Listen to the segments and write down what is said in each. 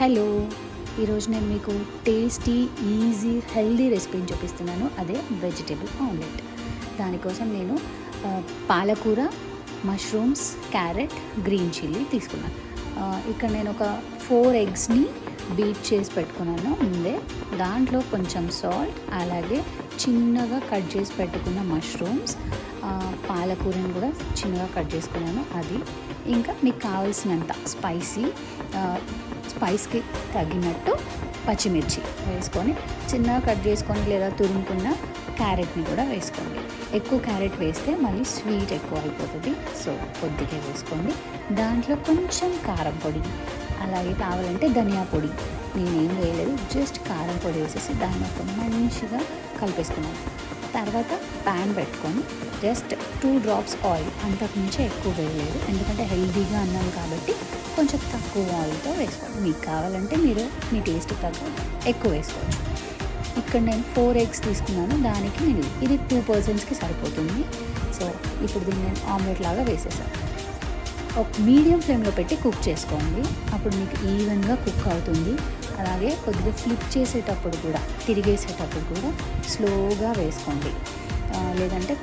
Hello, ఈరోజు నేను మీకు టేస్టీ, ఈజీ, హెల్దీ రెసిపీని చూపిస్తున్నాను. అదే వెజిటేబుల్ ఆమ్లెట్. దానికోసం నేను పాలకూర, మష్రూమ్స్, క్యారెట్, గ్రీన్ చిల్లీ తీసుకున్నాను. ఇక్కడ నేను ఒక 4 ఎగ్స్ని బీట్ చేసి పెట్టుకున్నాను ముందే. దాంట్లో కొంచెం సాల్ట్, అలాగే చిన్నగా కట్ చేసి పెట్టుకున్న మష్రూమ్స్, పాలకూరని కూడా చిన్నగా కట్ చేసుకున్నాను. అది ఇంకా మీకు కావాల్సినంత స్పైస్కి తగినట్టు పచ్చిమిర్చి వేసుకొని చిన్నగా కట్ చేసుకొని లేదా తురుముకున్న క్యారెట్ని కూడా వేసుకోండి. ఎక్కువ క్యారెట్ వేస్తే మళ్ళీ స్వీట్ ఎక్కువ అయిపోతుంది, సో కొద్దిగా వేసుకోండి. దాంట్లో కొంచెం కారం పొడి, అలాగే కావాలంటే ధనియా పొడి. నేనేం వేయలేదు, జస్ట్ కారం పొడి వేసేసి దాన్ని ఒక మంచిగా కలిపేసుకున్నాను. తర్వాత ప్యాన్ పెట్టుకొని జస్ట్ 2 drops ఆయిల్, అంతకుమించి ఎక్కువ వేయలేదు, ఎందుకంటే హెల్దీగా అన్నాం కాబట్టి కొంచెం తక్కువ ఆయిల్తో వేసుకోండి. మీకు కావాలంటే మీరు మీ టేస్ట్ తగ్గ ఎక్కువ వేసుకోవచ్చు. ఇక్కడ నేను 4 eggs తీసుకున్నాను, దానికి ఇది 2 personsకి సరిపోతుంది. సో ఇప్పుడు దీన్ని నేను ఆమ్లెట్ లాగా వేసేసాను. ఒక మీడియం ఫ్లేమ్లో పెట్టి కుక్ చేసుకోండి, అప్పుడు మీకు ఈవెన్గా కుక్ అవుతుంది. అలాగే కొద్దిగా ఫ్లిప్ చేసేటప్పుడు కూడా, తిరిగేసేటప్పుడు కూడా స్లోగా వేసుకోండి, లేదంటే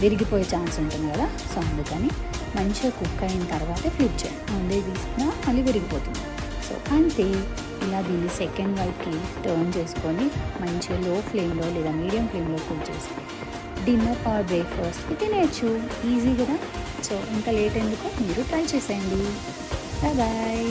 విరిగిపోయే ఛాన్స్ ఉంటుంది కదా. సో అందుకని మంచిగా కుక్ అయిన తర్వాతే ఫ్లిప్ చేయండి. ముందే తీసినా మళ్ళీ విరిగిపోతుంది. సో అంతే, ఇలా దీన్ని సెకండ్ వైపుకి టర్న్ చేసుకొని మంచిగా లో ఫ్లేమ్లో లేదా మీడియం ఫ్లేమ్లో కుక్ చేసి డిన్నర్ ఆర్ బ్రేక్ఫాస్ట్కి తినేయచ్చు. ఈజీ కదా. సో ఇంకా లేట్ ఎందుకు, మీరు ట్రై చేసేయండి. బాయ్.